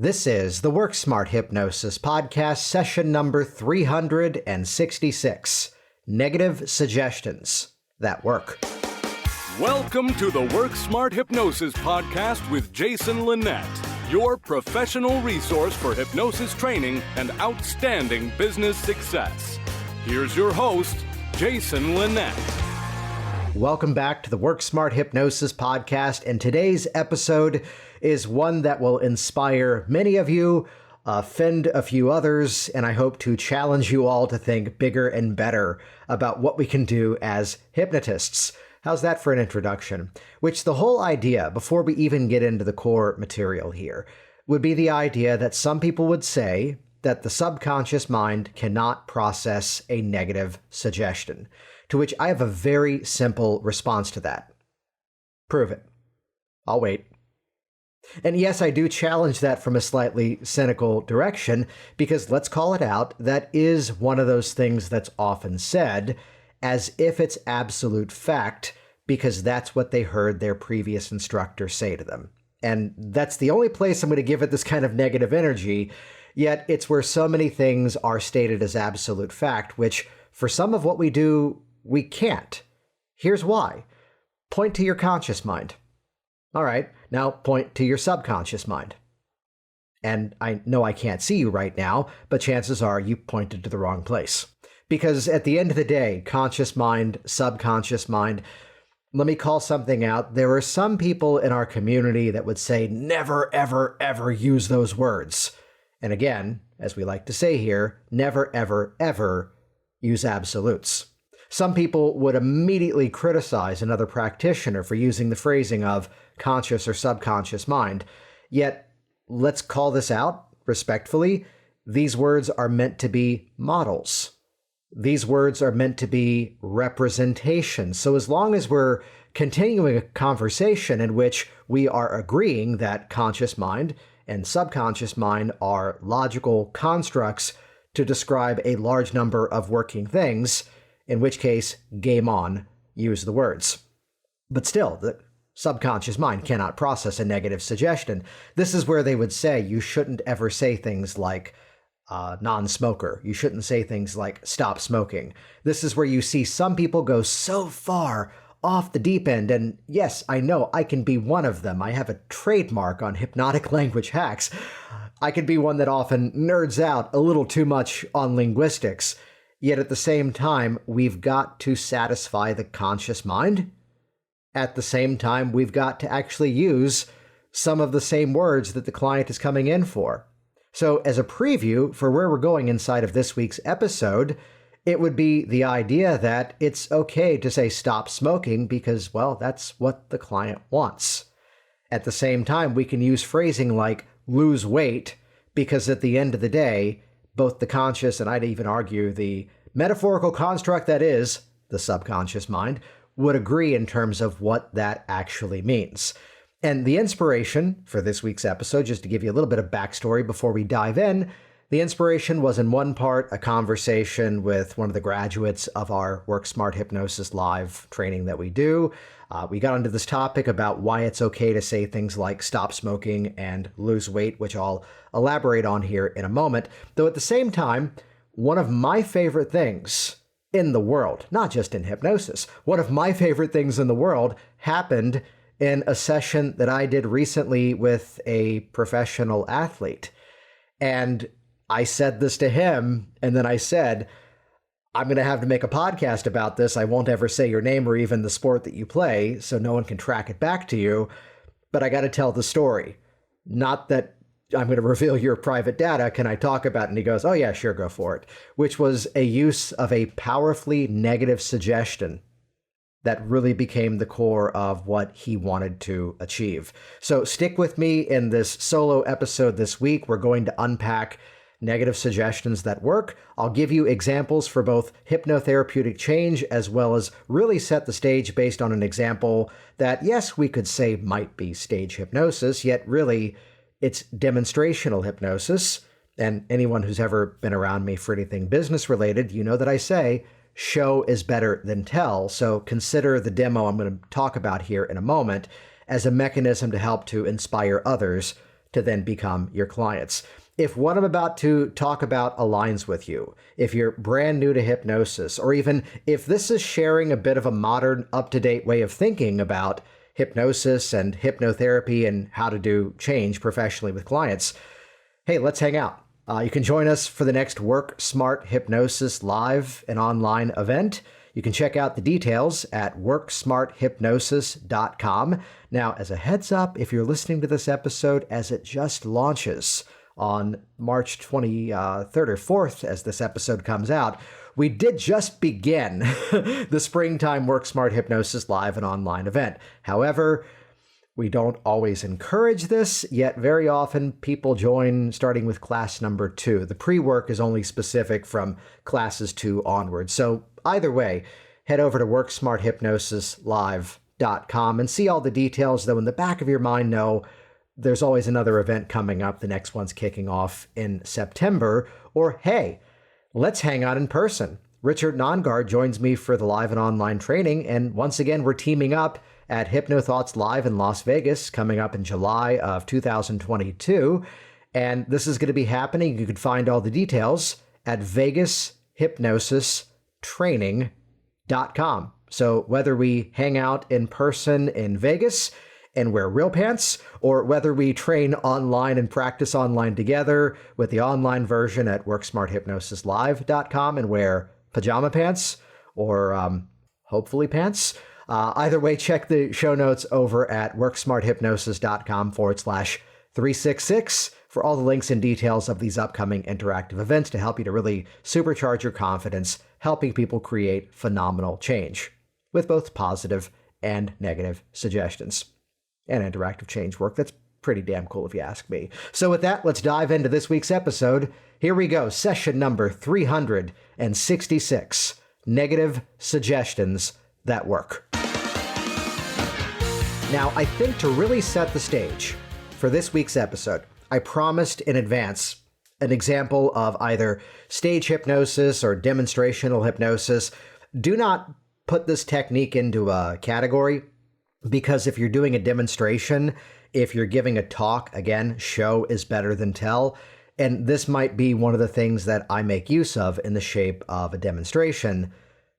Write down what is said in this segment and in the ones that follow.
This is the Work Smart Hypnosis podcast, session number 366, Negative Suggestions That Work. Welcome to the Work Smart Hypnosis podcast with Jason Linett, your professional resource for hypnosis training and outstanding business success. Here's your host, Jason Linett. Welcome back to the Work Smart Hypnosis podcast, and today's episode is one that will inspire many of you, offend a few others, and I hope to challenge you all to think bigger and better about what we can do as hypnotists. How's that for an introduction? Which the whole idea, before we even get into the core material here, would be the idea that some people would say that the subconscious mind cannot process a negative suggestion, to which I have a very simple response to that. Prove it. I'll wait. And yes, I do challenge that from a slightly cynical direction, because let's call it out, that is one of those things that's often said as if it's absolute fact, because that's what they heard their previous instructor say to them. And that's the only place I'm going to give it this kind of negative energy, yet it's where so many things are stated as absolute fact, which for some of what we do, we can't. Here's why. Point to your conscious mind. All right, now point to your subconscious mind. And I know I can't see you right now, but chances are you pointed to the wrong place. Because at the end of the day, conscious mind, subconscious mind, let me call something out. There are some people in our community that would say, never, ever, ever use those words. And again, as we like to say here, never, ever, ever use absolutes. Some people would immediately criticize another practitioner for using the phrasing of conscious or subconscious mind. Yet, let's call this out respectfully. These words are meant to be models. These words are meant to be representations. So as long as we're continuing a conversation in which we are agreeing that conscious mind and subconscious mind are logical constructs to describe a large number of working things, in which case, game on, use the words. But still, the subconscious mind cannot process a negative suggestion. This is where they would say you shouldn't ever say things like non-smoker. You shouldn't say things like stop smoking. This is where you see some people go so far off the deep end, and yes, I know I can be one of them. I have a trademark on hypnotic language hacks. I can be one that often nerds out a little too much on linguistics. Yet at the same time, we've got to satisfy the conscious mind. At the same time, we've got to actually use some of the same words that the client is coming in for. So as a preview for where we're going inside of this week's episode, it would be the idea that it's okay to say stop smoking because, well, that's what the client wants. At the same time, we can use phrasing like lose weight because at the end of the day, both the conscious and I'd even argue the metaphorical construct that is the subconscious mind would agree in terms of what that actually means. And the inspiration for this week's episode, just to give you a little bit of backstory before we dive in, the inspiration was in one part a conversation with one of the graduates of our Work Smart Hypnosis live training that we do. We got into this topic about why it's okay to say things like stop smoking and lose weight, which I'll elaborate on here in a moment. Though at the same time, one of my favorite things in the world, not just in hypnosis, one of my favorite things in the world happened in a session that I did recently with a professional athlete. And I said this to him, and then I said, I'm going to have to make a podcast about this. I won't ever say your name or even the sport that you play, so no one can track it back to you, but I got to tell the story. Not that I'm going to reveal your private data. Can I talk about it? And he goes, oh yeah, sure, go for it. Which was a use of a powerfully negative suggestion that really became the core of what he wanted to achieve. So stick with me in this solo episode this week. We're going to unpack negative suggestions that work. I'll give you examples for both hypnotherapeutic change as well as really set the stage based on an example that, yes, we could say might be stage hypnosis, yet really it's demonstrational hypnosis. And anyone who's ever been around me for anything business related, you know that I say show is better than tell. So consider the demo I'm going to talk about here in a moment as a mechanism to help to inspire others to then become your clients. If what I'm about to talk about aligns with you, if you're brand new to hypnosis, or even if this is sharing a bit of a modern, up-to-date way of thinking about hypnosis and hypnotherapy and how to do change professionally with clients, hey, let's hang out. You can join us for the next Work Smart Hypnosis live and online event. You can check out the details at worksmarthypnosis.com. Now, as a heads up, if you're listening to this episode as it just launches on March 23rd or 4th, as this episode comes out, we did just begin the springtime Work Smart Hypnosis live and online event. However, we don't always encourage this, yet very often people join starting with class number 2. The pre-work is only specific from classes 2 onward. So either way, head over to worksmarthypnosislive.com and see all the details, though in the back of your mind know there's always another event coming up. The next one's kicking off in September. Or hey, let's hang out in person. Richard Nongard joins me for the live and online training, and once again, we're teaming up at HypnoThoughts Live in Las Vegas coming up in July of 2022. And this is going to be happening. You can find all the details at vegashypnosistraining.com. So whether we hang out in person in Vegas and wear real pants, or whether we train online and practice online together with the online version at worksmarthypnosislive.com and wear pajama pants or hopefully pants. Either way, check the show notes over at worksmarthypnosis.com/366 for all the links and details of these upcoming interactive events to help you to really supercharge your confidence, helping people create phenomenal change with both positive and negative suggestions. And interactive change work that's pretty damn cool if you ask me. So with that, let's dive into this week's episode. Here we go, session number 366, Negative Suggestions That Work. Now, I think to really set the stage for this week's episode, I promised in advance an example of either stage hypnosis or demonstrational hypnosis. Do not put this technique into a category, because if you're doing a demonstration, if you're giving a talk, again, show is better than tell. And this might be one of the things that I make use of in the shape of a demonstration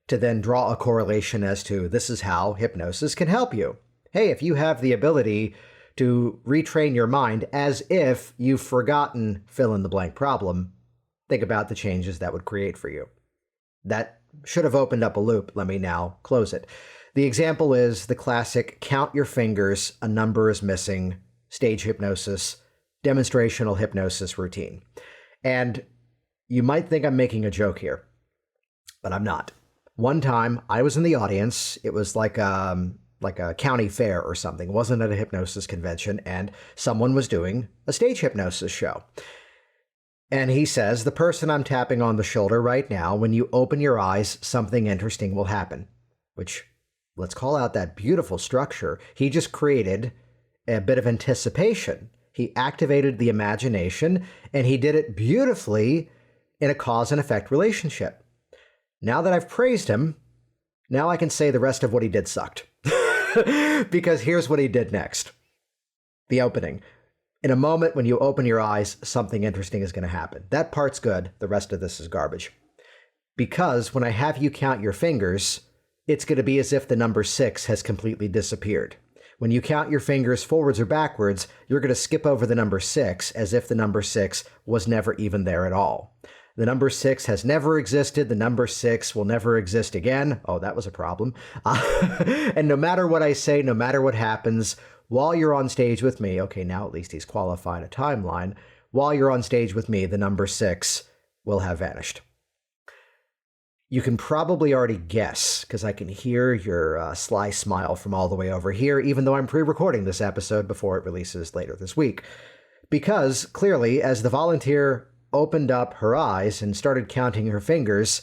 to then draw a correlation as to this is how hypnosis can help you. Hey, if you have the ability to retrain your mind as if you've forgotten fill in the blank problem, think about the changes that would create for you. That should have opened up a loop. Let me now close it. The example is the classic count your fingers, a number is missing, stage hypnosis, demonstrational hypnosis routine. And you might think I'm making a joke here, but I'm not. One time I was in the audience. It was like a county fair or something. It wasn't at a hypnosis convention, and someone was doing a stage hypnosis show. And he says, the person I'm tapping on the shoulder right now, when you open your eyes, something interesting will happen, which, let's call out that beautiful structure. He just created a bit of anticipation. He activated the imagination, and he did it beautifully in a cause and effect relationship. Now that I've praised him, now I can say the rest of what he did sucked. Because here's what he did next. The opening. In a moment when you open your eyes, something interesting is going to happen. That part's good. The rest of this is garbage. Because when I have you count your fingers, it's going to be as if the number 6 has completely disappeared. When you count your fingers forwards or backwards, you're going to skip over the number 6 as if the number 6 was never even there at all. The number 6 has never existed. The number 6 will never exist again. Oh, that was a problem. And no matter what I say, no matter what happens, while you're on stage with me, okay, now at least he's qualified a timeline. While you're on stage with me, the number 6 will have vanished. You can probably already guess, because I can hear your sly smile from all the way over here, even though I'm pre-recording this episode before it releases later this week. Because, clearly, as the volunteer opened up her eyes and started counting her fingers,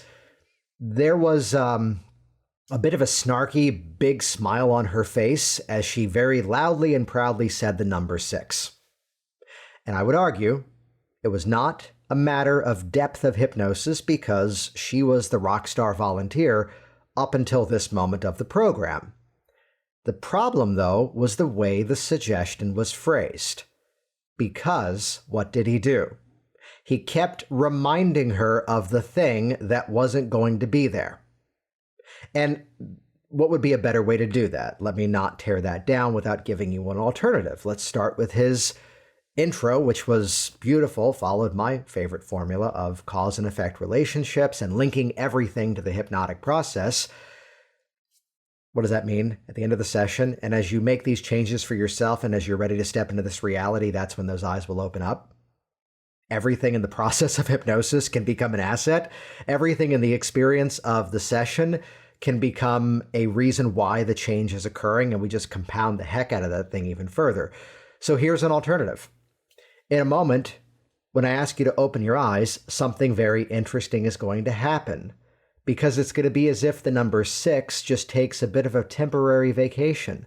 there was a bit of a snarky, big smile on her face as she very loudly and proudly said the number 6. And I would argue it was not a matter of depth of hypnosis, because she was the rock star volunteer up until this moment of the program. The problem, though, was the way the suggestion was phrased. Because what did he do? He kept reminding her of the thing that wasn't going to be there. And what would be a better way to do that? Let me not tear that down without giving you an alternative. Let's start with his intro, which was beautiful, followed my favorite formula of cause and effect relationships and linking everything to the hypnotic process. What does that mean at the end of the session? And as you make these changes for yourself and as you're ready to step into this reality, that's when those eyes will open up. Everything in the process of hypnosis can become an asset. Everything in the experience of the session can become a reason why the change is occurring, and we just compound the heck out of that thing even further. So here's an alternative. In a moment, when I ask you to open your eyes, something very interesting is going to happen, because it's going to be as if the number 6 just takes a bit of a temporary vacation.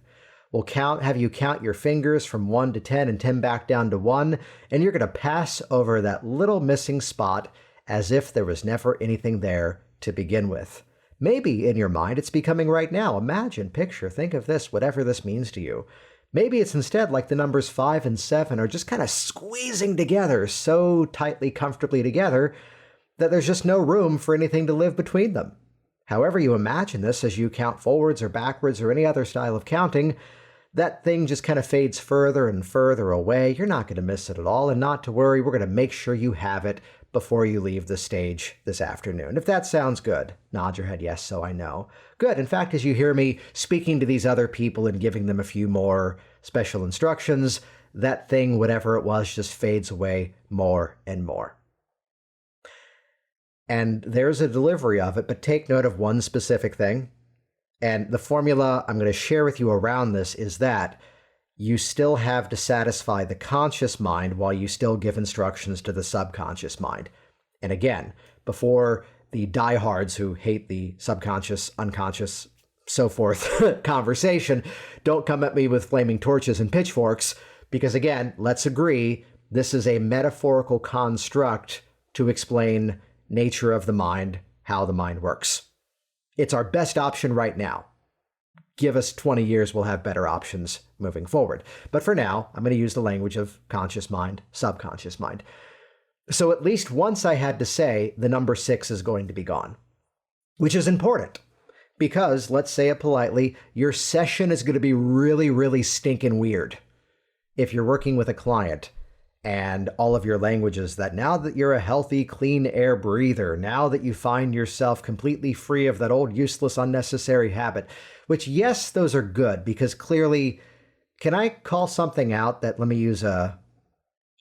We'll have you count your fingers from 1 to 10 and 10 back down to 1, and you're going to pass over that little missing spot as if there was never anything there to begin with. Maybe in your mind it's becoming right now. Imagine, picture, think of this, whatever this means to you. Maybe it's instead like the numbers 5 and 7 are just kind of squeezing together so tightly, comfortably together that there's just no room for anything to live between them. However you imagine this, as you count forwards or backwards or any other style of counting, that thing just kind of fades further and further away. You're not going to miss it at all, and not to worry, we're going to make sure you have it before you leave the stage this afternoon. If that sounds good, nod your head yes, so I know. Good. In fact, as you hear me speaking to these other people and giving them a few more special instructions, that thing, whatever it was, just fades away more and more. And there's a delivery of it, but take note of one specific thing. And the formula I'm going to share with you around this is that you still have to satisfy the conscious mind while you still give instructions to the subconscious mind. And again, before the diehards who hate the subconscious, unconscious, so forth conversation, don't come at me with flaming torches and pitchforks, because again, let's agree, this is a metaphorical construct to explain nature of the mind, how the mind works. It's our best option right now. Give us 20 years, we'll have better options moving forward. But for now, I'm going to use the language of conscious mind, subconscious mind. So at least once I had to say the number 6 is going to be gone, which is important because, let's say it politely, your session is going to be really, really stinking weird. If you're working with a client and all of your languages that now that you're a healthy, clean air breather, now that you find yourself completely free of that old useless, unnecessary habit, which, yes, those are good because clearly, can I call something out that, let me use a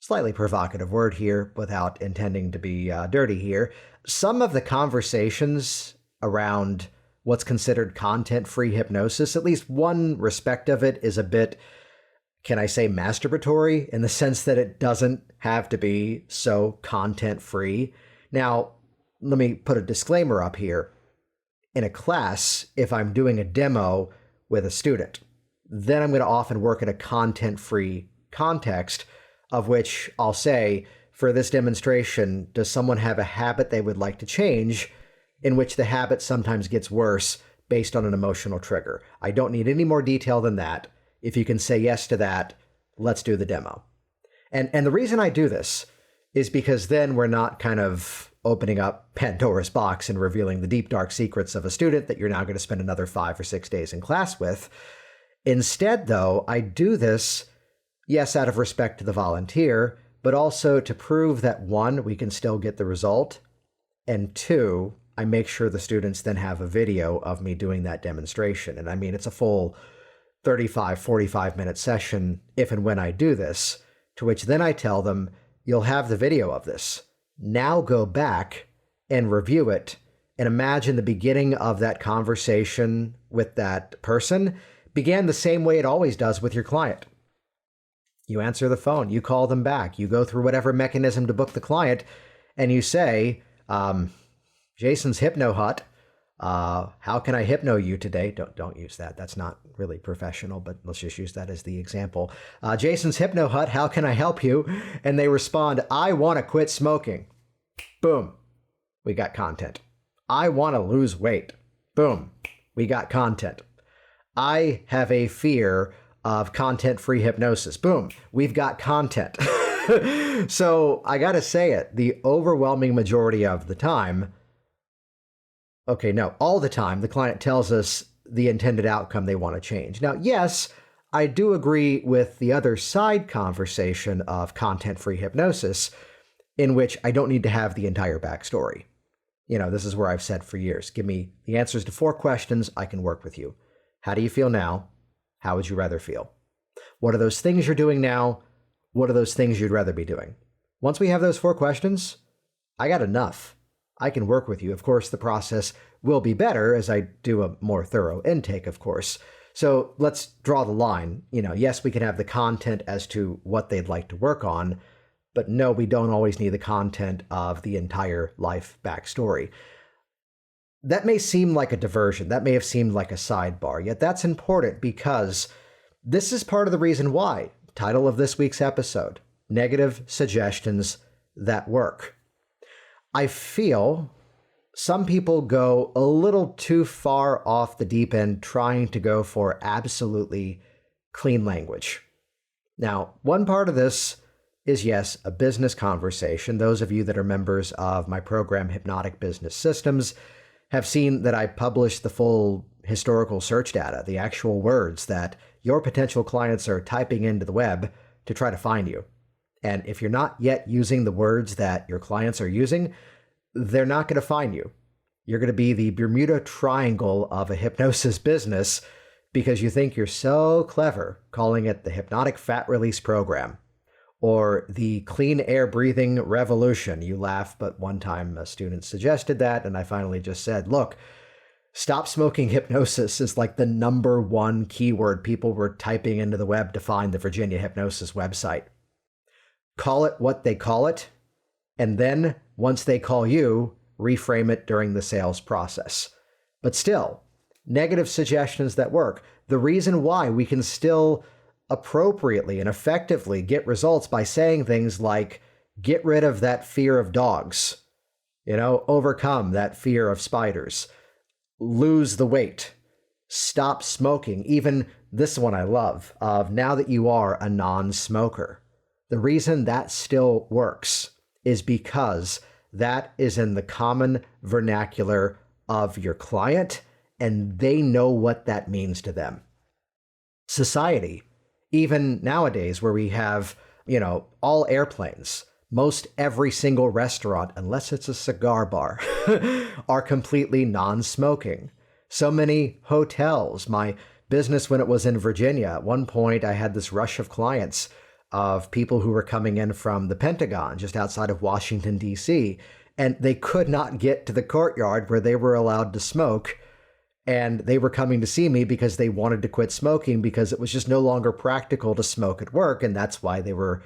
slightly provocative word here without intending to be dirty here. Some of the conversations around what's considered content-free hypnosis, at least one respect of it is a bit, can I say, masturbatory in the sense that it doesn't have to be so content-free. Now, let me put a disclaimer up here. In a class, if I'm doing a demo with a student, then I'm going to often work in a content-free context of which I'll say, for this demonstration, does someone have a habit they would like to change in which the habit sometimes gets worse based on an emotional trigger? I don't need any more detail than that. If you can say yes to that, let's do the demo. And the reason I do this is because then we're not kind of opening up Pandora's box and revealing the deep, dark secrets of a student that you're now going to spend another 5 or 6 days in class with. Instead, though, I do this, yes, out of respect to the volunteer, but also to prove that, 1, we can still get the result, and 2, I make sure the students then have a video of me doing that demonstration. And I mean, it's a full 35, 45-minute session if and when I do this, to which then I tell them, you'll have the video of this. Now go back and review it and imagine the beginning of that conversation with that person began the same way it always does with your client. You answer the phone, you call them back, you go through whatever mechanism to book the client, and you say, Jason's Hypno Hut, how can I hypno you today? Don't use that. That's not really professional, but let's just use that as the example. Jason's Hypno Hut, how can I help you? And they respond, I want to quit smoking. Boom. We got content. I want to lose weight. Boom. We got content. I have a fear of content-free hypnosis. Boom. We've got content. So I got to say it, the overwhelming majority of the time, okay, no, all the time, the client tells us the intended outcome they want to change. Now, yes, I do agree with the other side conversation of content-free hypnosis, in which I don't need to have the entire backstory. This is where I've said for years, give me the answers to 4 questions, I can work with you. How do you feel now? How would you rather feel? What are those things you're doing now? What are those things you'd rather be doing? Once we have those 4 questions, I got enough. I can work with you. Of course, the process will be better as I do a more thorough intake, of course. So let's draw the line. Yes, we can have the content as to what they'd like to work on, but no, we don't always need the content of the entire life backstory. That may seem like a diversion. That may have seemed like a sidebar, yet that's important because this is part of the reason why. Title of this week's episode, Negative Suggestions That Work. I feel some people go a little too far off the deep end trying to go for absolutely clean language. Now, one part of this is, yes, a business conversation. Those of you that are members of my program, Hypnotic Business Systems, have seen that I publish the full historical search data, the actual words that your potential clients are typing into the web to try to find you. And if you're not yet using the words that your clients are using, they're not going to find you. You're going to be the Bermuda Triangle of a hypnosis business because you think you're so clever calling it the Hypnotic Fat Release Program or the Clean Air Breathing Revolution. You laugh, but one time a student suggested that, and I finally just said, look, stop smoking hypnosis is like the number 1 keyword people were typing into the web to find the Virginia Hypnosis website. Call it what they call it, and then once they call you, reframe it during the sales process. But still, negative suggestions that work. The reason why we can still appropriately and effectively get results by saying things like, get rid of that fear of dogs, overcome that fear of spiders, lose the weight, stop smoking. Even this one I love, of now that you are a non-smoker. The reason that still works is because that is in the common vernacular of your client, and they know what that means to them. Society, even nowadays where we have, all airplanes, most every single restaurant, unless it's a cigar bar, are completely non-smoking. So many hotels. My business, when it was in Virginia, at one point I had this rush of clients of people who were coming in from the Pentagon just outside of Washington, D.C., and they could not get to the courtyard where they were allowed to smoke. And they were coming to see me because they wanted to quit smoking because it was just no longer practical to smoke at work. And that's why they were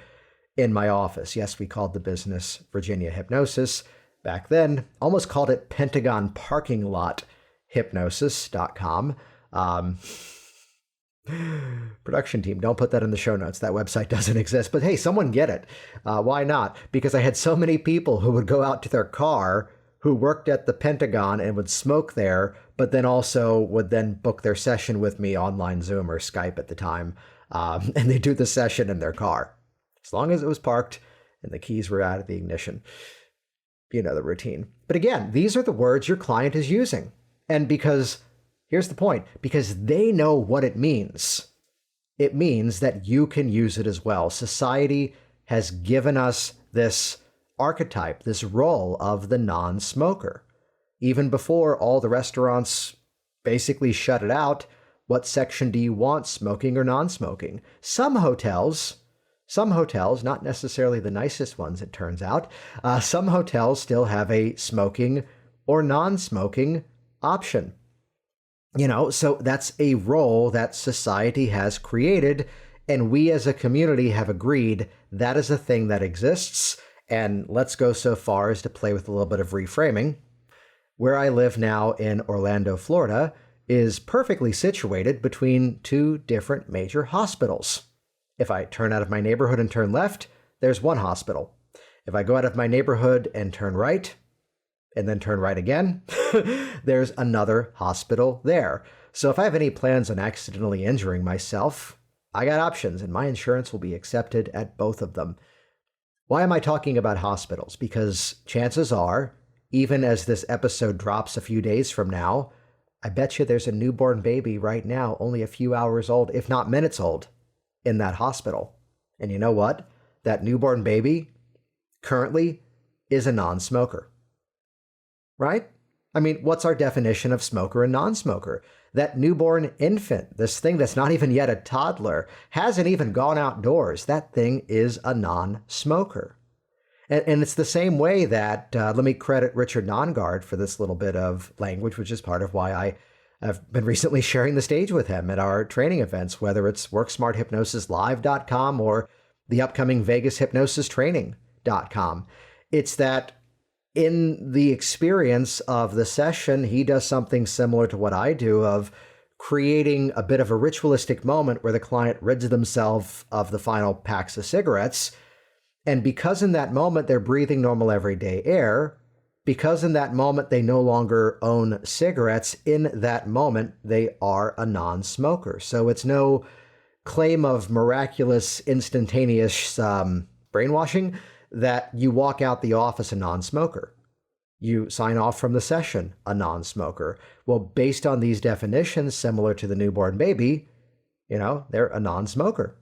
in my office. Yes, we called the business Virginia Hypnosis. Back then, almost called it Pentagon Parking Lot Hypnosis.com. Production team, don't put that in the show notes. That website doesn't exist. But hey, someone get it. Why not? Because I had so many people who would go out to their car who worked at the Pentagon and would smoke there, but then also would then book their session with me online, Zoom or Skype at the time. And they do the session in their car, as long as it was parked and the keys were out of the ignition. You know the routine. But again, these are the words your client is using. And because, here's the point, because they know what it means. It means that you can use it as well. Society has given us this archetype, this role of the non-smoker. Even before all the restaurants basically shut it out, what section do you want, smoking or non-smoking? Some hotels, not necessarily the nicest ones, it turns out, some hotels still have a smoking or non-smoking option. So that's a role that society has created, and we as a community have agreed that is a thing that exists. And let's go so far as to play with a little bit of reframing. Where I live now in Orlando, Florida, is perfectly situated between 2 different major hospitals. If I turn out of my neighborhood and turn left, there's one hospital. If I go out of my neighborhood and turn right, and then turn right again, there's another hospital there. So if I have any plans on accidentally injuring myself, I got options, and my insurance will be accepted at both of them. Why am I talking about hospitals? Because chances are, even as this episode drops a few days from now, I bet you there's a newborn baby right now, only a few hours old, if not minutes old, in that hospital. And you know what? That newborn baby currently is a non-smoker. Right? I mean, what's our definition of smoker and non-smoker? That newborn infant, this thing that's not even yet a toddler, hasn't even gone outdoors. That thing is a non-smoker. And it's the same way that, let me credit Richard Nongard for this little bit of language, which is part of why I have been recently sharing the stage with him at our training events, whether it's WorkSmartHypnosisLive.com or the upcoming VegasHypnosisTraining.com. It's that in the experience of the session, he does something similar to what I do of creating a bit of a ritualistic moment where the client rids themselves of the final packs of cigarettes. And because in that moment they're breathing normal everyday air, because in that moment they no longer own cigarettes, in that moment they are a non-smoker. So it's no claim of miraculous, instantaneous brainwashing that you walk out the office a non-smoker. You sign off from the session a non-smoker. Well, based on these definitions, similar to the newborn baby, they're a non-smoker.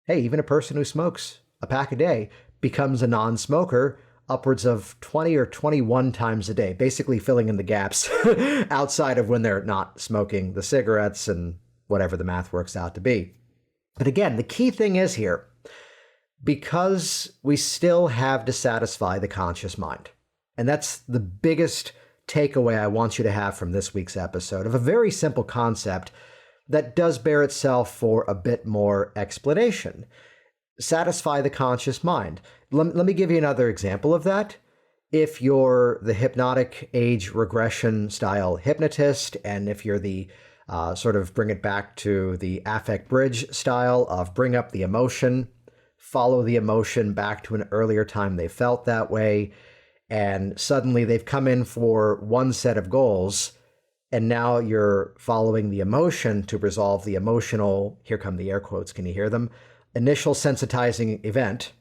Hey, even a person who smokes a pack a day becomes a non-smoker upwards of 20 or 21 times a day, basically filling in the gaps outside of when they're not smoking the cigarettes and whatever the math works out to be. But again, the key thing is here, because we still have to satisfy the conscious mind. And that's the biggest takeaway I want you to have from this week's episode of a very simple concept that does bear itself for a bit more explanation. Satisfy the conscious mind. Let me give you another example of that. If you're the hypnotic age regression style hypnotist, and if you're the sort of bring it back to the affect bridge style of bring up the emotion, follow the emotion back to an earlier time they felt that way, and suddenly they've come in for one set of goals, and now you're following the emotion to resolve the emotional, here come the air quotes, can you hear them? Initial sensitizing event.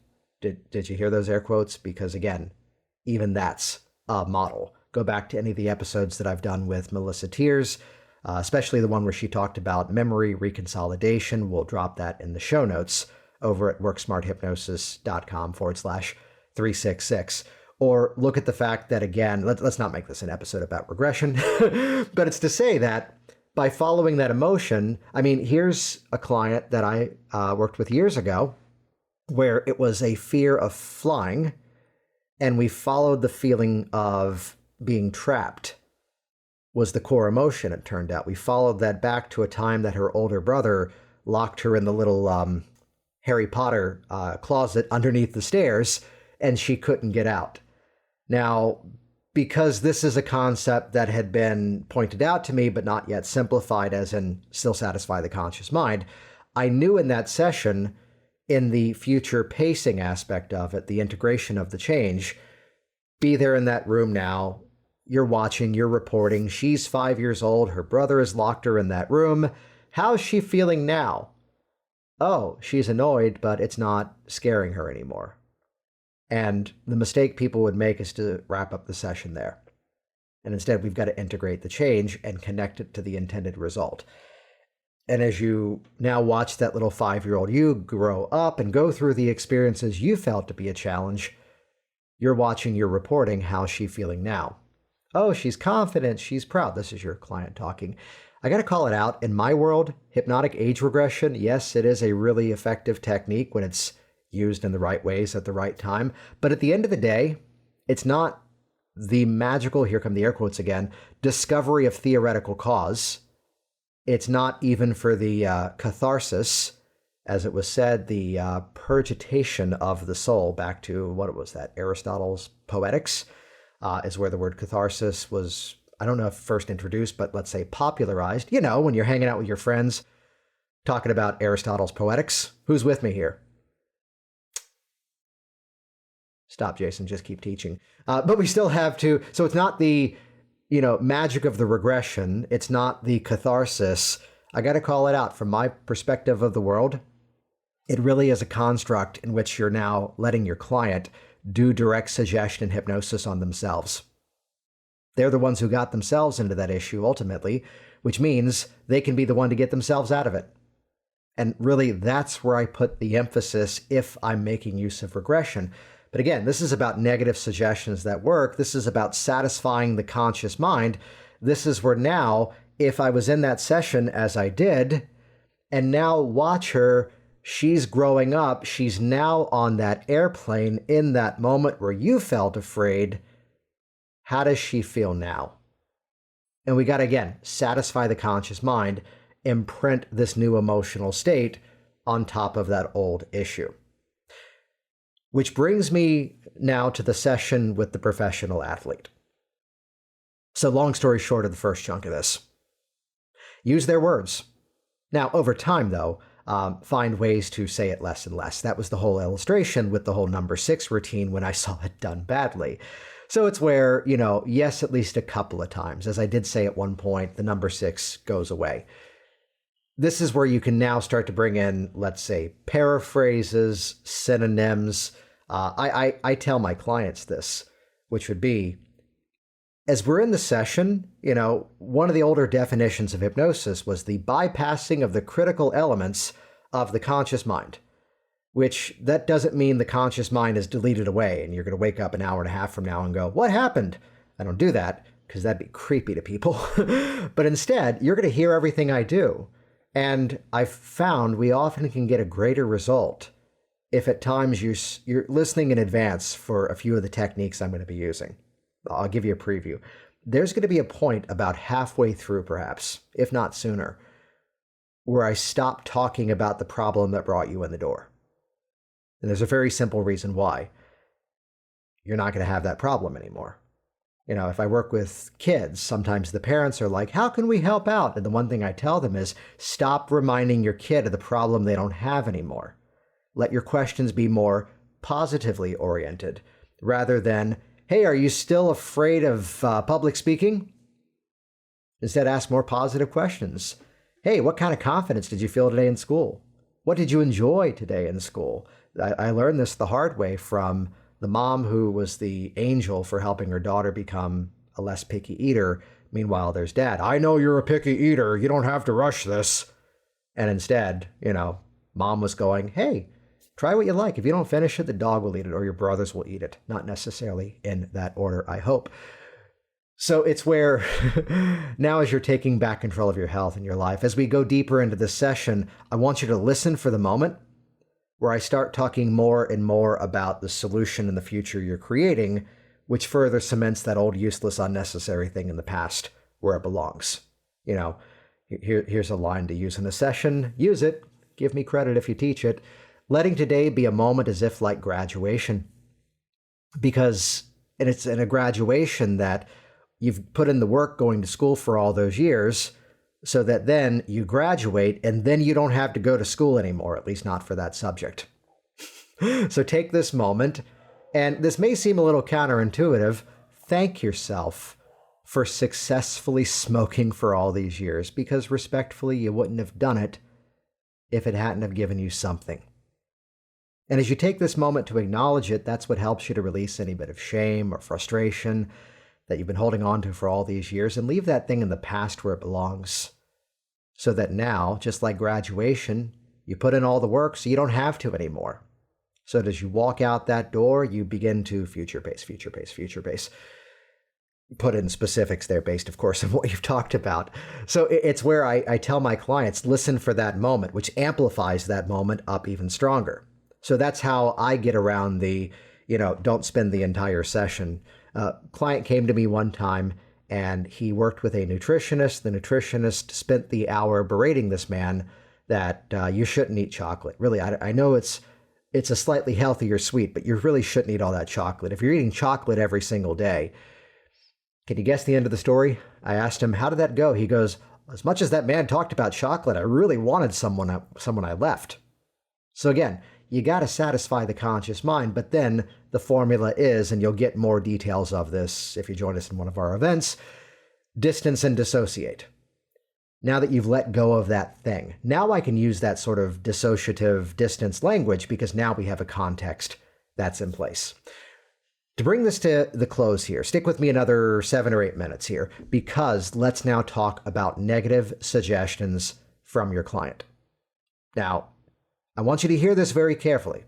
Did you hear those air quotes? Because again, even that's a model. Go back to any of the episodes that I've done with Melissa Tiers, especially the one where she talked about memory reconsolidation. We'll drop that in the show notes over at worksmarthypnosis.com/366. Or look at the fact that, again, let's not make this an episode about regression, but it's to say that by following that emotion, I mean, here's a client that I worked with years ago where it was a fear of flying, and we followed the feeling of being trapped was the core emotion, it turned out. We followed that back to a time that her older brother locked her in the little Harry Potter closet underneath the stairs, and she couldn't get out. Now, because this is a concept that had been pointed out to me, but not yet simplified as in still satisfy the conscious mind, I knew in that session, in the future pacing aspect of it, the integration of the change, be there in that room now, you're watching, you're reporting, she's 5 years old, her brother has locked her in that room. How's she feeling now? Oh, she's annoyed, but it's not scaring her anymore. And the mistake people would make is to wrap up the session there. And instead, we've got to integrate the change and connect it to the intended result. And as you now watch that little 5-year-old you grow up and go through the experiences you felt to be a challenge, you're watching, you're reporting, how's she feeling now? Oh, she's confident, she's proud. This is your client talking. I got to call it out. In my world, hypnotic age regression, yes, it is a really effective technique when it's used in the right ways at the right time. But at the end of the day, it's not the magical, here come the air quotes again, discovery of theoretical cause. It's not even for the catharsis, as it was said, the purgitation of the soul, back to, what was that, Aristotle's Poetics, is where the word catharsis was, I don't know if first introduced, but let's say popularized. You know, when you're hanging out with your friends, talking about Aristotle's Poetics. Who's with me here? Stop, Jason, just keep teaching. But we still have to, so it's not the, magic of the regression. It's not the catharsis. I got to call it out from my perspective of the world. It really is a construct in which you're now letting your client do direct suggestion and hypnosis on themselves. They're the ones who got themselves into that issue ultimately, which means they can be the one to get themselves out of it. And really, that's where I put the emphasis if I'm making use of regression. But again, this is about negative suggestions that work. This is about satisfying the conscious mind. This is where now, if I was in that session as I did, and now watch her, she's growing up, she's now on that airplane in that moment where you felt afraid. How does she feel now? And we got to, again, satisfy the conscious mind, imprint this new emotional state on top of that old issue. Which brings me now to the session with the professional athlete. So long story short of the first chunk of this, use their words. Now, over time, though, find ways to say it less and less. That was the whole illustration with the whole number 6 routine when I saw it done badly. So it's where, yes, at least a couple of times. As I did say at one point, the number 6 goes away. This is where you can now start to bring in, let's say, paraphrases, synonyms. I tell my clients this, which would be, as we're in the session, one of the older definitions of hypnosis was the bypassing of the critical elements of the conscious mind, which that doesn't mean the conscious mind is deleted away and you're going to wake up an hour and a half from now and go, what happened? I don't do that because that'd be creepy to people. But instead, you're going to hear everything I do. And I've found we often can get a greater result if at times you're listening in advance for a few of the techniques I'm going to be using. I'll give you a preview. There's going to be a point about halfway through, perhaps, if not sooner, where I stop talking about the problem that brought you in the door. And there's a very simple reason why. You're not going to have that problem anymore. If I work with kids, sometimes the parents are like, how can we help out? And the one thing I tell them is, stop reminding your kid of the problem they don't have anymore. Let your questions be more positively oriented, rather than, hey, are you still afraid of public speaking? Instead, ask more positive questions. Hey, what kind of confidence did you feel today in school? What did you enjoy today in school? I learned this the hard way from the mom who was the angel for helping her daughter become a less picky eater. Meanwhile, there's dad. I know you're a picky eater. You don't have to rush this. And instead, mom was going, hey, try what you like. If you don't finish it, the dog will eat it or your brothers will eat it. Not necessarily in that order, I hope. So it's where now as you're taking back control of your health and your life, as we go deeper into this session, I want you to listen for the moment where I start talking more and more about the solution in the future you're creating, which further cements that old, useless, unnecessary thing in the past where it belongs. Here's a line to use in a session. Use it. Give me credit if you teach it. Letting today be a moment as if like graduation. Because it's in a graduation that you've put in the work going to school for all those years, so that then you graduate and then you don't have to go to school anymore, at least not for that subject. So take this moment, and this may seem a little counterintuitive, thank yourself for successfully smoking for all these years, because respectfully, you wouldn't have done it if it hadn't have given you something. And as you take this moment to acknowledge it, that's what helps you to release any bit of shame or frustration that you've been holding on to for all these years, and leave that thing in the past where it belongs. So that now, just like graduation, you put in all the work so you don't have to anymore. So that as you walk out that door, you begin to future pace. Put in specifics there based, of course, on what you've talked about. So it's where I tell my clients, listen for that moment, which amplifies that moment up even stronger. So that's how I get around the, don't spend the entire session. Client came to me one time and he worked with a nutritionist. The nutritionist spent the hour berating this man that you shouldn't eat chocolate. Really, I know it's a slightly healthier sweet, but you really shouldn't eat all that chocolate. If you're eating chocolate every single day. Can you guess the end of the story? I asked him, how did that go? He goes, as much as that man talked about chocolate, I really wanted someone I left. So again, you got to satisfy the conscious mind, but then the formula is, and you'll get more details of this if you join us in one of our events, distance and dissociate. Now that you've let go of that thing, now I can use that sort of dissociative distance language because now we have a context that's in place. To bring this to the close here, stick with me another 7 or 8 minutes here, because let's now talk about negative suggestions from your client. Now, I want you to hear this very carefully.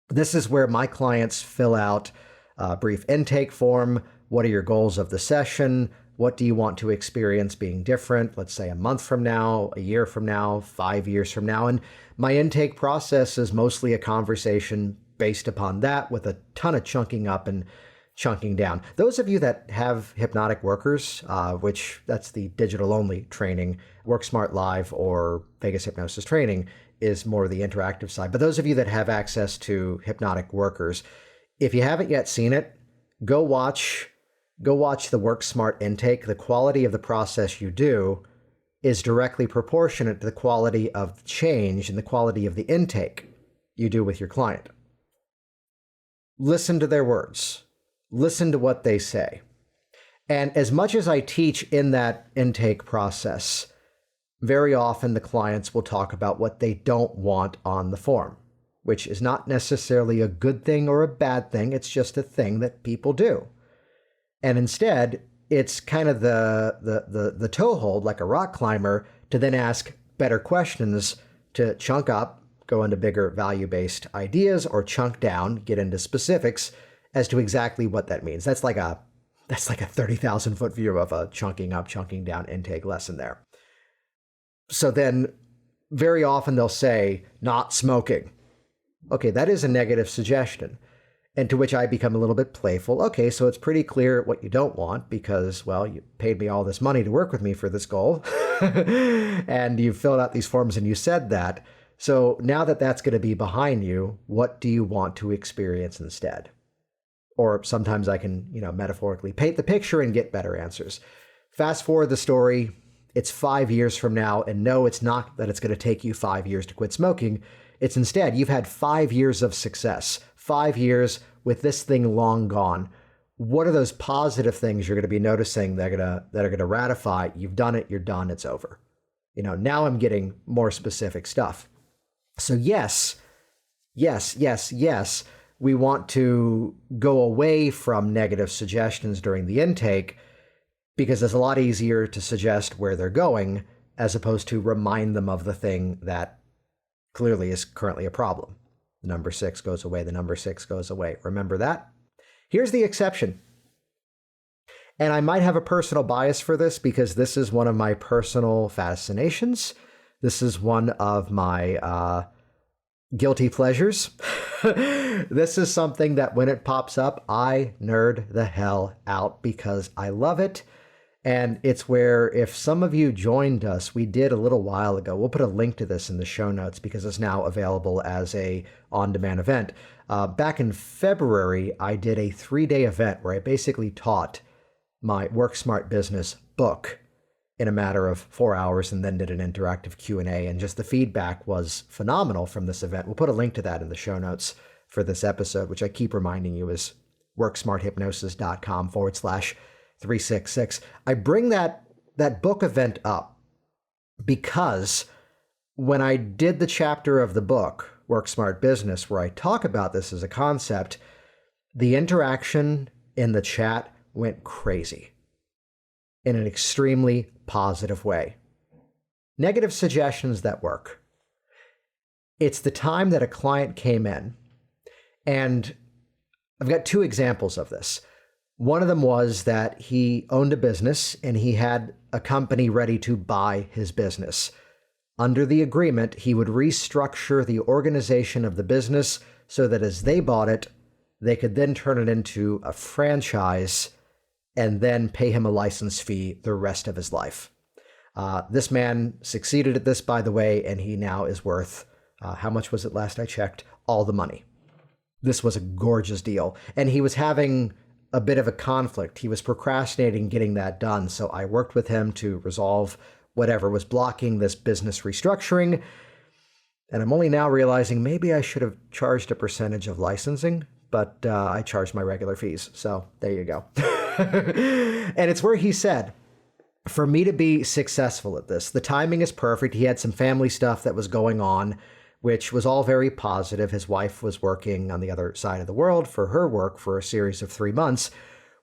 This is where my clients fill out a brief intake form. What are your goals of the session? What do you want to experience being different? Let's say a month from now, a year from now, 5 years from now. And my intake process is mostly a conversation based upon that with a ton of chunking up and chunking down. Those of you that have hypnotic workers, which that's the digital only training, WorkSmart Live or Vegas Hypnosis training is more the interactive side. But those of you that have access to hypnotic workers, if you haven't yet seen it, go watch the WorkSmart intake. The quality of the process you do is directly proportionate to the quality of change and the quality of the intake you do with your client. Listen to their words. Listen to what they say. And as much as I teach in that intake process, very often the clients will talk about what they don't want on the form, which is not necessarily a good thing or a bad thing. It's just a thing that people do. And instead, it's kind of the toehold, like a rock climber, to then ask better questions to chunk up, go into bigger value-based ideas, or chunk down, get into specifics as to exactly what that means. That's like a 30,000-foot view of a chunking up, chunking down intake lesson there. So then very often they'll say, not smoking. Okay, that is a negative suggestion. And to which I become a little bit playful. Okay, so it's pretty clear what you don't want because, well, you paid me all this money to work with me for this goal. And you filled out these forms and you said that. So now that that's going to be behind you, what do you want to experience instead? Or sometimes I can, metaphorically paint the picture and get better answers. Fast forward the story, it's 5 years from now, and no, it's not that it's going to take you 5 years to quit smoking. It's instead, you've had 5 years of success, 5 years with this thing long gone. What are those positive things you're going to be noticing that are going to ratify? You've done it, you're done, it's over. Now I'm getting more specific stuff. So yes, we want to go away from negative suggestions during the intake because it's a lot easier to suggest where they're going as opposed to remind them of the thing that clearly is currently a problem. The number 6 goes away, the number 6 goes away. Remember that? Here's the exception. And I might have a personal bias for this because this is one of my personal fascinations. This is one of my guilty pleasures. This is something that when it pops up, I nerd the hell out because I love it. And it's where if some of you joined us, we did a little while ago. We'll put a link to this in the show notes because it's now available as a on-demand event. Back in February, I did a 3-day event where I basically taught my Work Smart Business book in a matter of 4 hours and then did an interactive Q&A. And just the feedback was phenomenal from this event. We'll put a link to that in the show notes for this episode, which I keep reminding you is worksmarthypnosis.com/366. I bring that book event up because when I did the chapter of the book, Work Smart Business, where I talk about this as a concept, the interaction in the chat went crazy in an extremely positive way. Negative suggestions that work. It's the time that a client came in, and I've got 2 examples of this. One of them was that he owned a business and he had a company ready to buy his business. Under the agreement, he would restructure the organization of the business so that as they bought it, they could then turn it into a franchise and then pay him a license fee the rest of his life. This man succeeded at this, by the way, and he now is worth, how much was it last I checked? All the money. This was a gorgeous deal. And he was having a bit of a conflict. He was procrastinating getting that done. So I worked with him to resolve whatever was blocking this business restructuring. And I'm only now realizing maybe I should have charged a percentage of licensing, but I charged my regular fees. So there you go. And it's where he said, for me to be successful at this, the timing is perfect. He had some family stuff that was going on, which was all very positive. His wife was working on the other side of the world for her work for a series of 3 months,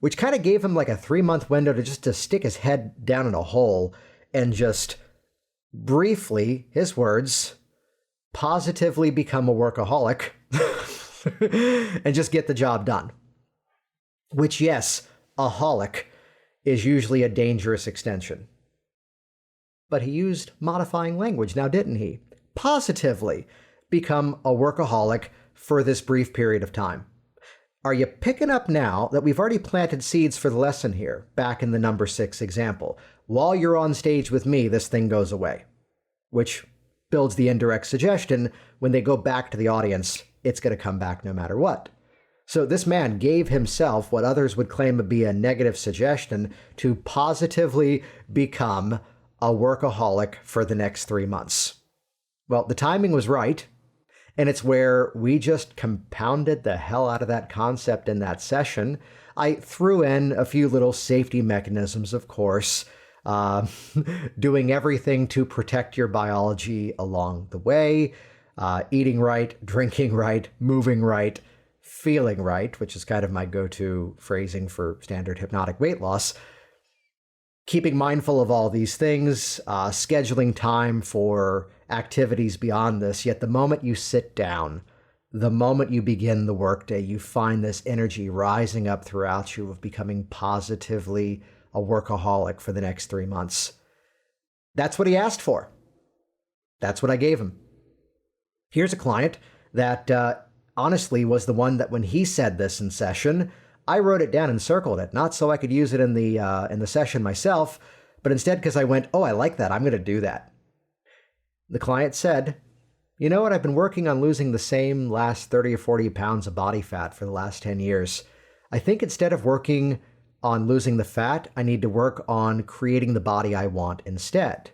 which kind of gave him like a 3-month window to stick his head down in a hole and just briefly, his words, positively become a workaholic and just get the job done. Which, yes, a holic is usually a dangerous extension. But he used modifying language now, didn't he? Positively become a workaholic for this brief period of time. Are you picking up now that we've already planted seeds for the lesson here, back in the number 6 example? While you're on stage with me, this thing goes away, which builds the indirect suggestion when they go back to the audience, it's going to come back no matter what. So this man gave himself what others would claim to be a negative suggestion to positively become a workaholic for the next 3 months. Well, the timing was right, and it's where we just compounded the hell out of that concept in that session. I threw in a few little safety mechanisms, of course, doing everything to protect your biology along the way, eating right, drinking right, moving right, feeling right, which is kind of my go-to phrasing for standard hypnotic weight loss. Keeping mindful of all these things, scheduling time for activities beyond this, yet the moment you sit down, the moment you begin the workday, you find this energy rising up throughout you of becoming positively a workaholic for the next 3 months. That's what he asked for. That's what I gave him. Here's a client that honestly was the one that when he said this in session, I wrote it down and circled it, not so I could use it in the session myself, but instead because I went, oh, I like that, I'm going to do that. The client said, you know what, I've been working on losing the same last 30 or 40 pounds of body fat for the last 10 years. I think instead of working on losing the fat, I need to work on creating the body I want instead.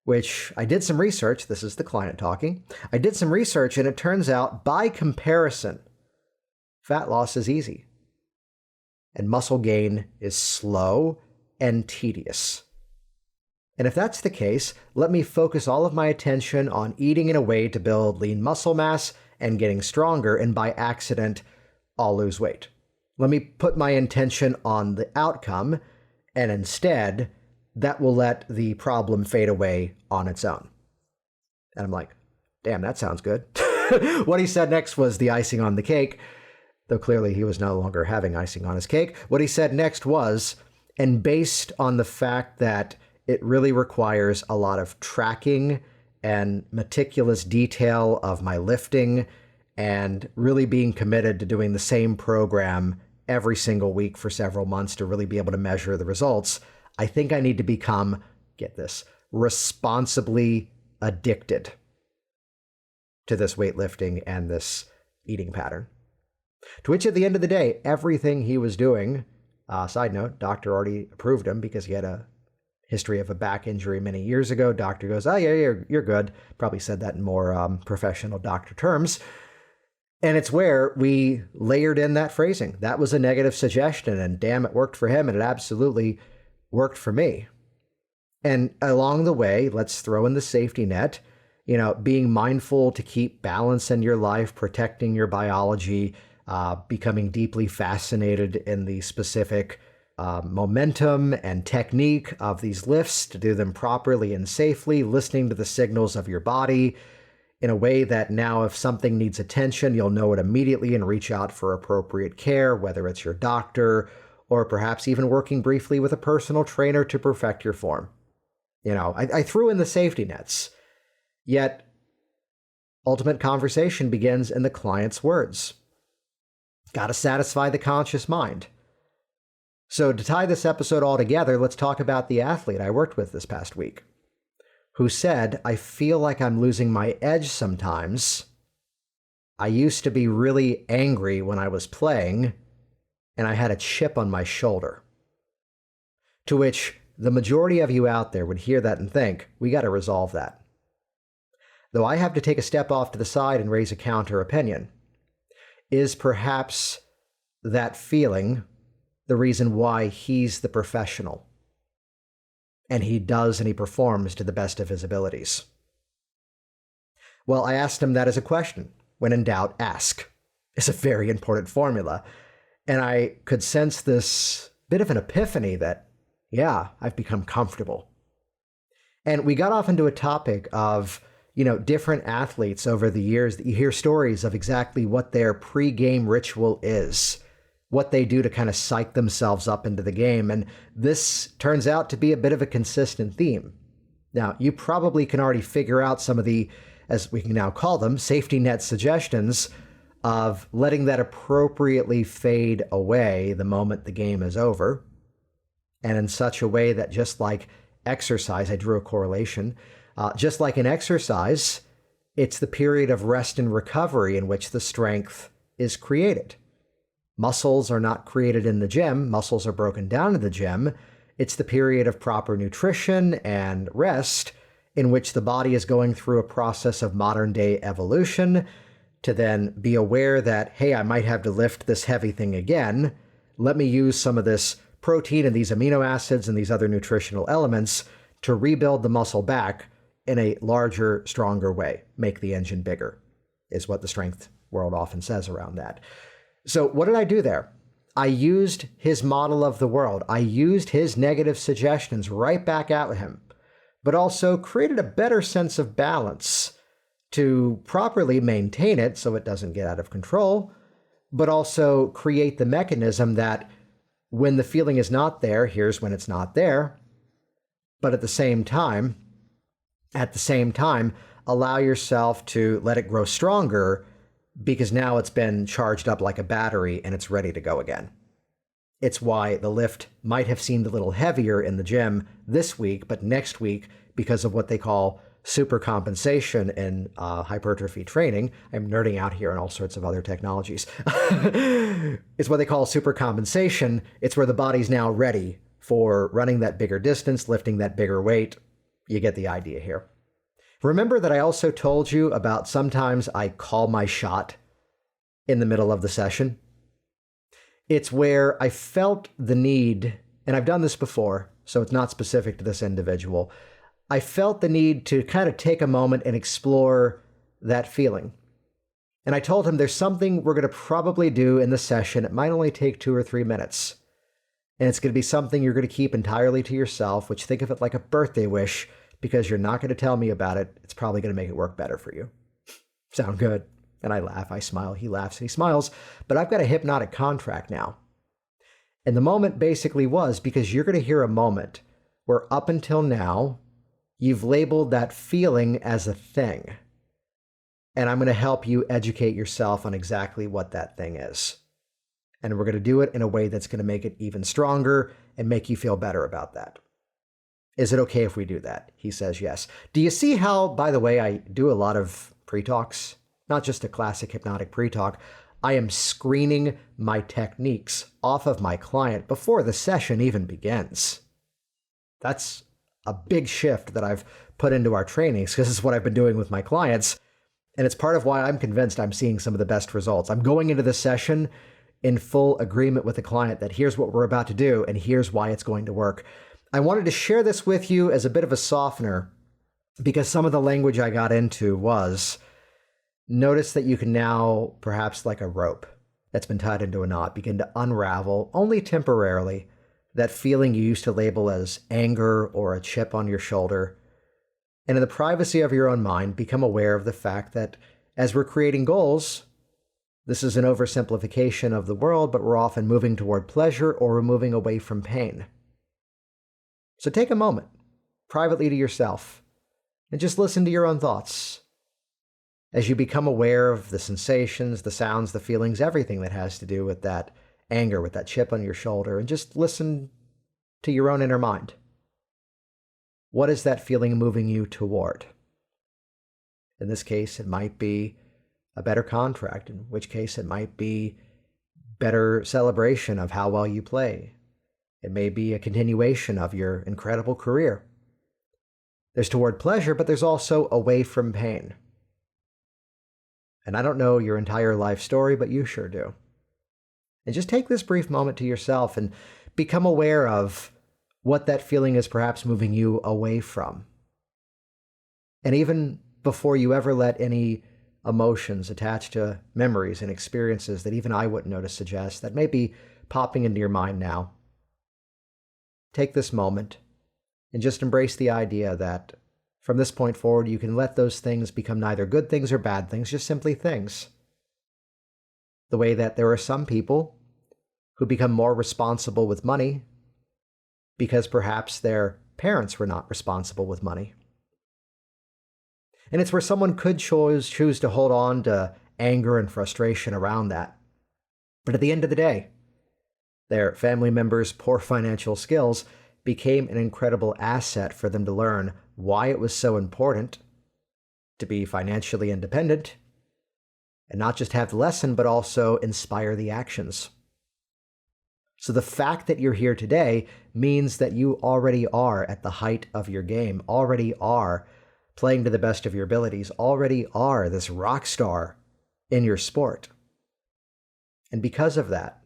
Which I did some research, this is the client talking, I did some research and it turns out, by comparison, fat loss is easy. And muscle gain is slow and tedious. And if that's the case, let me focus all of my attention on eating in a way to build lean muscle mass and getting stronger, and by accident, I'll lose weight. Let me put my intention on the outcome, and instead, that will let the problem fade away on its own. And I'm like, damn, that sounds good. What he said next was the icing on the cake, though clearly he was no longer having icing on his cake. What he said next was, and based on the fact that it really requires a lot of tracking and meticulous detail of my lifting and really being committed to doing the same program every single week for several months to really be able to measure the results, I think I need to become, get this, responsibly addicted to this weightlifting and this eating pattern. To which at the end of the day, everything he was doing, side note, doctor already approved him because he had a history of a back injury many years ago. Doctor goes, oh yeah, you're good. Probably said that in more professional doctor terms. And it's where we layered in that phrasing. That was a negative suggestion, and damn, it worked for him, and it absolutely worked for me. And along the way, let's throw in the safety net, being mindful to keep balance in your life, protecting your biology, becoming deeply fascinated in the specific momentum and technique of these lifts to do them properly and safely, listening to the signals of your body in a way that now if something needs attention, you'll know it immediately and reach out for appropriate care, whether it's your doctor or perhaps even working briefly with a personal trainer to perfect your form. I threw in the safety nets, yet ultimate conversation begins in the client's words. Got to satisfy the conscious mind. So to tie this episode all together, let's talk about the athlete I worked with this past week, who said, I feel like I'm losing my edge sometimes. I used to be really angry when I was playing, and I had a chip on my shoulder. To which the majority of you out there would hear that and think, we got to resolve that. Though I have to take a step off to the side and raise a counter opinion. Is perhaps that feeling the reason why he's the professional? and he does and he performs to the best of his abilities. Well, I asked him that as a question. When in doubt, ask. It's a very important formula. And I could sense this bit of an epiphany that, yeah, I've become comfortable. And we got off into a topic of, different athletes over the years that you hear stories of exactly what their pre-game ritual is, what they do to kind of psych themselves up into the game. And this turns out to be a bit of a consistent theme. Now, you probably can already figure out some of the, as we can now call them, safety net suggestions of letting that appropriately fade away the moment the game is over. And in such a way that just like exercise, I drew a correlation, just like in exercise, it's the period of rest and recovery in which the strength is created. Muscles are not created in the gym. Muscles are broken down in the gym. It's the period of proper nutrition and rest in which the body is going through a process of modern day evolution to then be aware that, hey, I might have to lift this heavy thing again. Let me use some of this protein and these amino acids and these other nutritional elements to rebuild the muscle back in a larger, stronger way. Make the engine bigger, is what the strength world often says around that. So what did I do there? I used his model of the world. I used his negative suggestions right back at him, but also created a better sense of balance to properly maintain it so it doesn't get out of control, but also create the mechanism that when the feeling is not there, here's when it's not there, but at the same time, allow yourself to let it grow stronger because now it's been charged up like a battery and it's ready to go again. It's why the lift might have seemed a little heavier in the gym this week, but next week, because of what they call supercompensation in hypertrophy training. I'm nerding out here on all sorts of other technologies. It's what they call supercompensation. It's where the body's now ready for running that bigger distance, lifting that bigger weight. You get the idea here. Remember that I also told you about sometimes I call my shot in the middle of the session? It's where I felt the need, and I've done this before, so it's not specific to this individual. I felt the need to kind of take a moment and explore that feeling. And I told him there's something we're going to probably do in the session. It might only take 2 or 3 minutes. And it's going to be something you're going to keep entirely to yourself, which think of it like a birthday wish, because you're not going to tell me about it. It's probably going to make it work better for you. Sound good? And I laugh, I smile, he laughs, and he smiles. But I've got a hypnotic contract now. And the moment basically was because you're going to hear a moment where up until now, you've labeled that feeling as a thing. And I'm going to help you educate yourself on exactly what that thing is. And we're going to do it in a way that's going to make it even stronger and make you feel better about that. Is it okay if we do that? He says yes. Do you see how, by the way, I do a lot of pre-talks? Not just a classic hypnotic pre-talk. I am screening my techniques off of my client before the session even begins. That's a big shift that I've put into our trainings because this is what I've been doing with my clients. And it's part of why I'm convinced I'm seeing some of the best results. I'm going into the session in full agreement with the client that here's what we're about to do and here's why it's going to work. I wanted to share this with you as a bit of a softener because some of the language I got into was, notice that you can now, perhaps like a rope that's been tied into a knot, begin to unravel, only temporarily, that feeling you used to label as anger or a chip on your shoulder. And in the privacy of your own mind, become aware of the fact that as we're creating goals, this is an oversimplification of the world, but we're often moving toward pleasure or we're moving away from pain. So take a moment, privately to yourself, and just listen to your own thoughts. As you become aware of the sensations, the sounds, the feelings, everything that has to do with that anger, with that chip on your shoulder, and just listen to your own inner mind. What is that feeling moving you toward? In this case, it might be a better contract, in which case it might be better celebration of how well you play. It may be a continuation of your incredible career. There's toward pleasure, but there's also away from pain. And I don't know your entire life story, but you sure do. And just take this brief moment to yourself and become aware of what that feeling is perhaps moving you away from. And even before you ever let any emotions attached to memories and experiences that even I wouldn't know to suggest that may be popping into your mind now, take this moment and just embrace the idea that from this point forward, you can let those things become neither good things or bad things, just simply things. The way that there are some people who become more responsible with money because perhaps their parents were not responsible with money. And it's where someone could choose to hold on to anger and frustration around that. But at the end of the day, their family members' poor financial skills became an incredible asset for them to learn why it was so important to be financially independent and not just have the lesson, but also inspire the actions. So the fact that you're here today means that you already are at the height of your game, already are playing to the best of your abilities, already are this rock star in your sport. And because of that,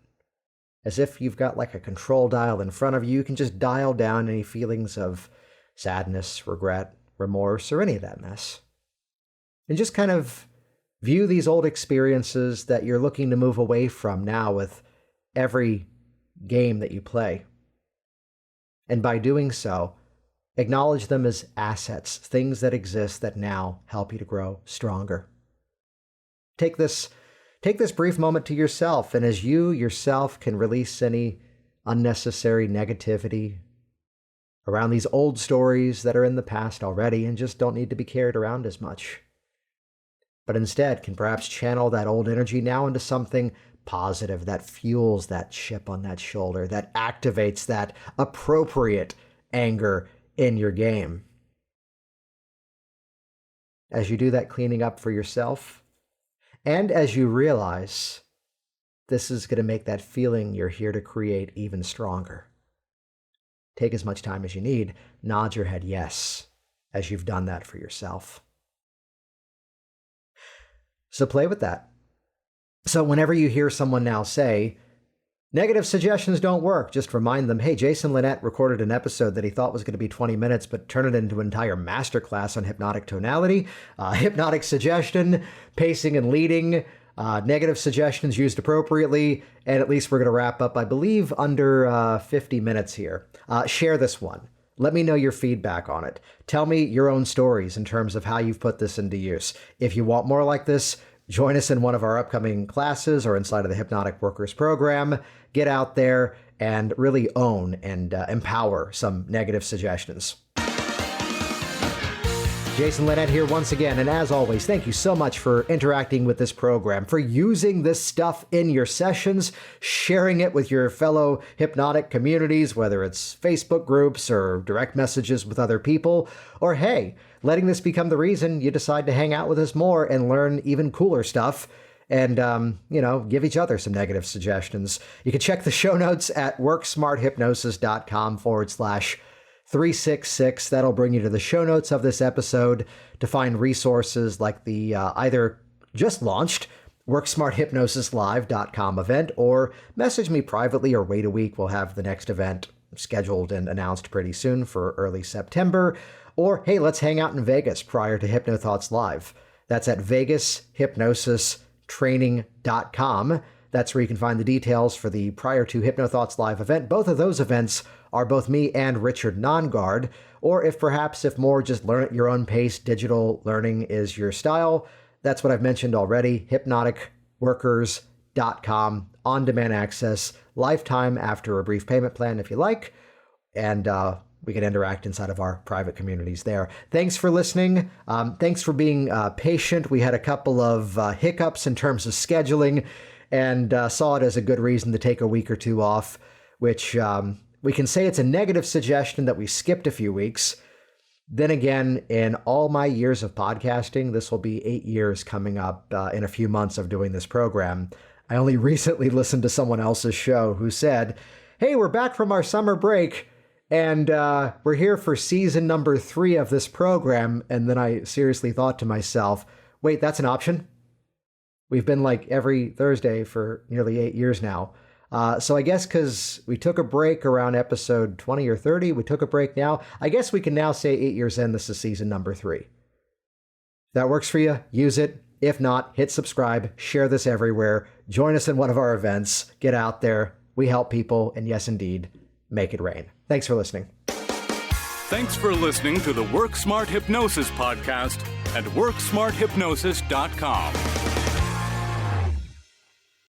as if you've got like a control dial in front of you, you can just dial down any feelings of sadness, regret, remorse, or any of that mess. And just kind of view these old experiences that you're looking to move away from now with every game that you play. And by doing so, acknowledge them as assets, things that exist that now help you to grow stronger. Take this brief moment to yourself, and as you yourself can release any unnecessary negativity around these old stories that are in the past already and just don't need to be carried around as much, but instead can perhaps channel that old energy now into something positive that fuels that chip on that shoulder, that activates that appropriate anger in your game. As you do that cleaning up for yourself, and as you realize this is going to make that feeling you're here to create even stronger, take as much time as you need, nod your head yes, as you've done that for yourself. So play with that. So whenever you hear someone now say, negative suggestions don't work, just remind them, hey, Jason Linett recorded an episode that he thought was going to be 20 minutes, but turned it into an entire masterclass on hypnotic tonality, hypnotic suggestion, pacing and leading, negative suggestions used appropriately, and at least we're going to wrap up, I believe, under 50 minutes here. Share this one. Let me know your feedback on it. Tell me your own stories in terms of how you've put this into use. If you want more like this, join us in one of our upcoming classes or inside of the Hypnotic Workers program. Get out there and really own and empower some negative suggestions. Jason Linett here once again, and as always, thank you so much for interacting with this program, for using this stuff in your sessions, sharing it with your fellow hypnotic communities, whether it's Facebook groups or direct messages with other people, or hey, letting this become the reason you decide to hang out with us more and learn even cooler stuff and, give each other some negative suggestions. You can check the show notes at worksmarthypnosis.com/366. That'll bring you to the show notes of this episode to find resources like the either just launched WorkSmartHypnosisLive.com event, or message me privately or wait a week. We'll have the next event scheduled and announced pretty soon for early September. Or, hey, let's hang out in Vegas prior to HypnoThoughts Live. That's at VegasHypnosisTraining.com. That's where you can find the details for the prior to HypnoThoughts Live event. Both of those events are both me and Richard Nongard. Or if more just learn at your own pace, digital learning is your style, that's what I've mentioned already, hypnoticworkers.com, on-demand access, lifetime after a brief payment plan if you like, and we can interact inside of our private communities there. Thanks for listening. Thanks for being patient. We had a couple of hiccups in terms of scheduling and saw it as a good reason to take a week or two off, which we can say it's a negative suggestion that we skipped a few weeks. Then again, in all my years of podcasting, this will be 8 years coming up in a few months of doing this program. I only recently listened to someone else's show who said, hey, we're back from our summer break, and we're here for season number 3 of this program. And then I seriously thought to myself, wait, that's an option? We've been like every Thursday for nearly 8 years now. So I guess because we took a break around episode 20 or 30, we took a break now. I guess we can now say 8 years in, this is season number 3. If that works for you, use it. If not, hit subscribe, share this everywhere, join us in one of our events, get out there. We help people, and yes, indeed, make it rain. Thanks for listening. Thanks for listening to the Work Smart Hypnosis podcast at WorkSmartHypnosis.com.